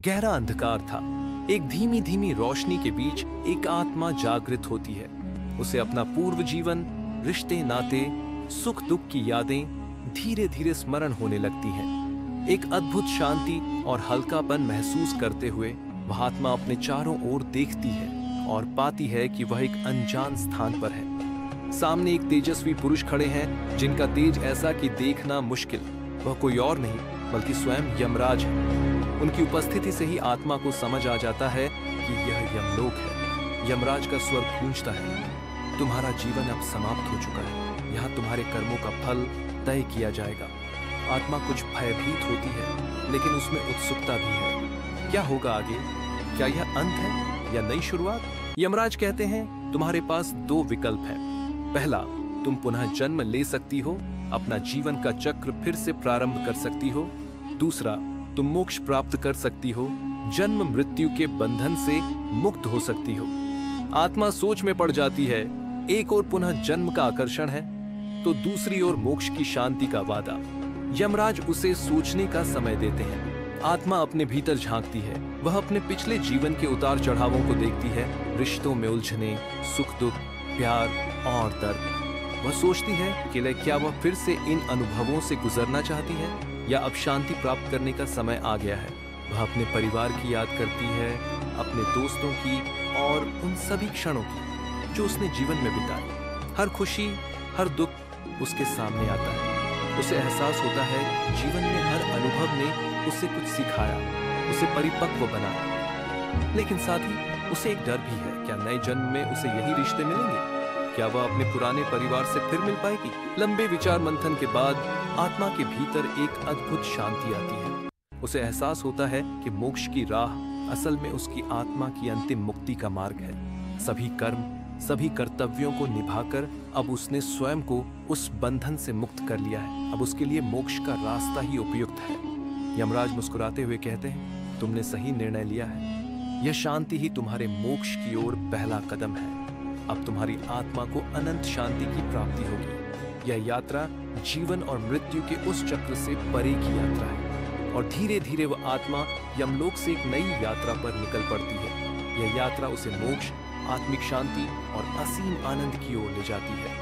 गहरा अंधकार था। एक धीमी धीमी रोशनी के बीच एक आत्मा जागृत होती है। उसे अपना पूर्व जीवन, रिश्ते नाते, सुख दुख की यादें धीरे धीरे स्मरण होने लगती हैं। एक अद्भुत शांति और हल्कापन महसूस करते हुए वह आत्मा अपने चारों ओर देखती है और पाती है कि वह एक अनजान स्थान पर है। सामने एक तेजस्वी पुरुष खड़े हैं जिनका तेज ऐसा कि देखना मुश्किल। वह कोई और नहीं बल्कि स्वयं यमराज है। उनकी उपस्थिति से ही आत्मा को समझ आ जाता है कि यह यमलोक है। यमराज का स्वर गूंजता है, तुम्हारा जीवन अब समाप्त हो चुका है। यहाँ तुम्हारे कर्मों का फल तय किया जाएगा। आत्मा कुछ भयभीत होती है, लेकिन उसमें उत्सुकता भी है। क्या होगा आगे? क्या यह अंत है या नई शुरुआत? यमराज कहते हैं, तुम्हारे पास दो विकल्प हैं। पहला, तुम पुनः जन्म ले सकती हो, अपना जीवन का चक्र फिर से प्रारंभ कर सकती हो। दूसरा, तुम मोक्ष प्राप्त कर सकती हो, जन्म मृत्यु के बंधन से मुक्त हो सकती हो। आत्मा सोच में पड़ जाती है। एक और पुनः जन्म का आकर्षण है, तो दूसरी ओर मोक्ष की शांति का वादा। यमराज उसे सोचने का समय देते हैं। आत्मा अपने भीतर झांकती है। वह अपने पिछले जीवन के उतार चढ़ावों को देखती है, रिश्तों में उलझने, सुख दुख, प्यार और दर्द। वह सोचती है कि क्या वह फिर से इन अनुभवों से गुजरना चाहती है या अब शांति प्राप्त करने का समय आ गया है। वह अपने परिवार की याद करती है, अपने दोस्तों की और उन सभी क्षणों की जो उसने जीवन में बिताई। हर खुशी, हर दुख उसके सामने आता है। उसे एहसास होता है जीवन में हर अनुभव ने उसे कुछ सिखाया, उसे परिपक्व बनाया। लेकिन साथ ही उसे एक डर भी है, क्या नए जन्म में उसे यही रिश्ते मिलेंगे? क्या वह अपने पुराने परिवार से फिर मिल पाएगी? लंबे विचार मंथन के बाद आत्मा के भीतर एक अद्भुत शांति आती है। उसे एहसास होता है कि मोक्ष की राह असल में उसकी आत्मा की अंतिम मुक्ति का मार्ग है। सभी कर्म, सभी कर्तव्यों को निभाकर अब उसने स्वयं को उस बंधन से मुक्त कर लिया है। अब उसके लिए मोक्ष का रास्ता ही उपयुक्त है। यमराज मुस्कुराते हुए कहते हैं, तुमने सही निर्णय लिया है। यह शांति ही तुम्हारे मोक्ष की ओर पहला कदम है। अब तुम्हारी आत्मा को अनंत शांति की प्राप्ति होगी। यह यात्रा जीवन और मृत्यु के उस चक्र से परे की यात्रा है और धीरे धीरे वह आत्मा यमलोक से एक नई यात्रा पर निकल पड़ती है। यह यात्रा उसे मोक्ष, आत्मिक शांति और असीम आनंद की ओर ले जाती है।